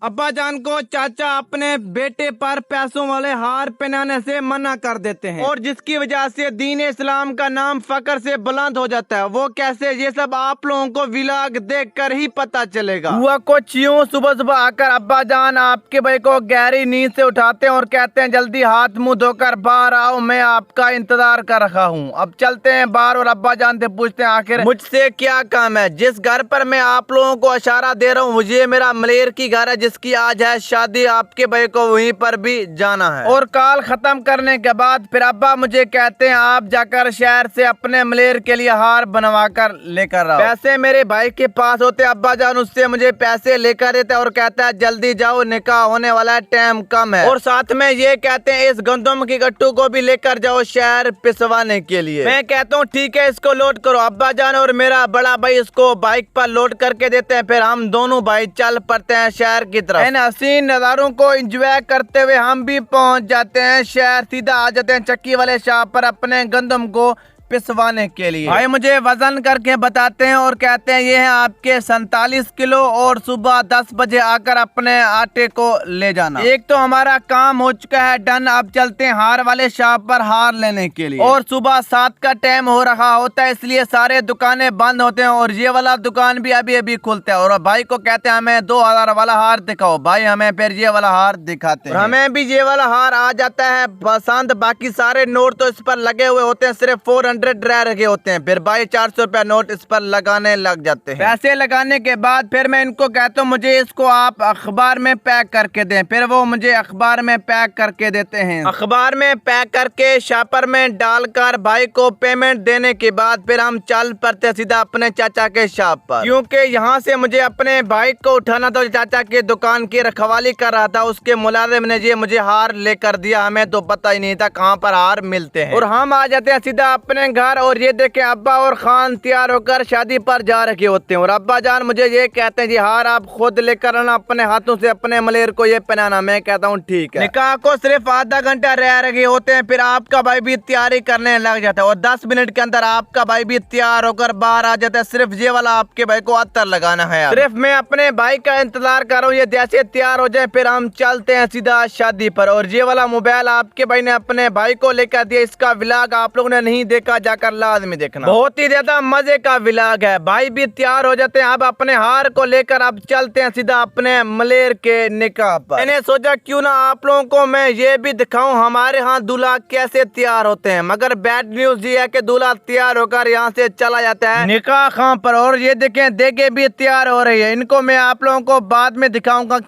अब्बा जान को चाचा अपने बेटे पर पैसों वाले हार पहनाने से मना कर देते हैं और जिसकी वजह से दीन इस्लाम का नाम फकर से बुलंद हो जाता है। वो कैसे, ये सब आप लोगों को व्लॉग देखकर ही पता चलेगा। हुआ कुछ यूं, सुबह सुबह आकर अब्बा जान आपके भाई को गहरी नींद से उठाते हैं और कहते हैं जल्दी हाथ मुंह धोकर बाहर आओ, मैं आपका इंतजार कर रहा हूँ। अब चलते हैं बाहर और अब्बा जान से पूछते हैं आखिर मुझसे क्या काम है। जिस घर पर मैं आप लोगों को इशारा दे रहा हूँ ये मेरा मलेर की घर है, जिसकी आज है शादी। आपके भाई को वहीं पर भी जाना है। और कॉल खत्म करने के बाद फिर अब्बा मुझे कहते हैं आप जाकर शहर से अपने मलेर के लिए हार बनवा कर लेकर आओ। पैसे मेरे भाई के पास होते, अब्बा जान उससे मुझे पैसे लेकर देते और कहता है जल्दी जाओ, निकाह होने वाला है, टाइम कम है। और साथ में ये कहते हैं इस गंदम की गट्टू को भी लेकर जाओ शहर पिसवाने के लिए। मैं कहता हूँ ठीक है, इसको लोड करो। अब्बा जान और मेरा बड़ा भाई इसको बाइक पर लोड करके देते हैं। फिर हम दोनों भाई चल पड़ते हैं शहर की तरफ। इन हसीन नजारों को एंजॉय करते हुए हम भी पहुंच जाते हैं शहर। सीधा आ जाते हैं चक्की वाले शॉप पर अपने गंदम को पिसवाने के लिए। भाई मुझे वजन करके बताते हैं और कहते हैं ये है आपके 47 किलो और सुबह 10 बजे आकर अपने आटे को ले जाना। एक तो हमारा काम हो चुका है डन। अब चलते हैं हार वाले शॉप पर हार लेने के लिए। और सुबह 7 का टाइम हो रहा होता है, इसलिए सारे दुकानें बंद होते हैं और ये वाला दुकान भी अभी अभी खुलता है। और भाई को कहते हैं हमें 2000 वाला हार दिखाओ। भाई हमें फिर ये वाला हार दिखाते हैं। हमें भी ये वाला हार आ जाता है पसंद। बाकी सारे नोट तो इस पर लगे हुए होते हैं, सिर्फ 400 ड्राई रखे होते हैं। फिर भाई 400 रुपया नोट इस पर लगाने लग जाते हैं। पैसे लगाने के बाद फिर मैं इनको कहता हूँ मुझे इसको आप अखबार में पैक करके दें। फिर वो मुझे अखबार में पैक करके देते हैं। अखबार में पैक करके शापर में डालकर भाई को पेमेंट देने के बाद फिर हम चल पड़ते सीधा अपने चाचा के शॉप पर, क्योंकि यहाँ से मुझे अपने बाइक को उठाना था। चाचा की दुकान की रखवाली कर रहा था, उसके मुलाजिम ने ये मुझे हार लेकर दिया। हमें तो पता ही नहीं था कहाँ पर हार मिलते हैं। और हम आ जाते हैं सीधा अपने घर। और ये देखे अब्बा और खान तैयार होकर शादी पर जा रखे होते हैं। और अब्बा जान मुझे ये कहते हैं जी हार आप खुद लेकर आना, अपने हाथों से अपने मलेर को ये पहनाना। मैं कहता हूँ ठीक है। निकाह को सिर्फ आधा घंटा रह रखे होते हैं, फिर आपका भाई भी तैयारी करने लग जाता है और 10 मिनट के अंदर आपका भाई भी तैयार होकर बाहर आ जाता है। सिर्फ ये वाला आपके भाई को अत्तर लगाना है। सिर्फ मैं अपने भाई का इंतजार कर रहा हूँ, ये जैसे तैयार हो जाए फिर हम चलते हैं सीधा शादी पर। और ये वाला मोबाइल आपके भाई ने अपने भाई को लेकर दिया। इसका व्लॉग आप लोगों ने नहीं देखा, जाकर लाजमी देखना, बहुत ही ज्यादा मजे का व्लॉग है। भाई भी तैयार हो जाते हैं। अब अपने हार को लेकर अब चलते हैं सीधा अपने मलेर के निकाह पर। मैंने सोचा क्यों ना आप लोगों को मैं ये भी दिखाऊं हमारे यहाँ दूल्हा कैसे तैयार होते हैं। मगर बैड न्यूज ये है कि दूल्हा तैयार होकर यहाँ से चला जाता है निकाह खां पर। और ये देखें देगे भी तैयार हो रही है। इनको मैं आप लोगों को बाद में दिखाऊंगा क्या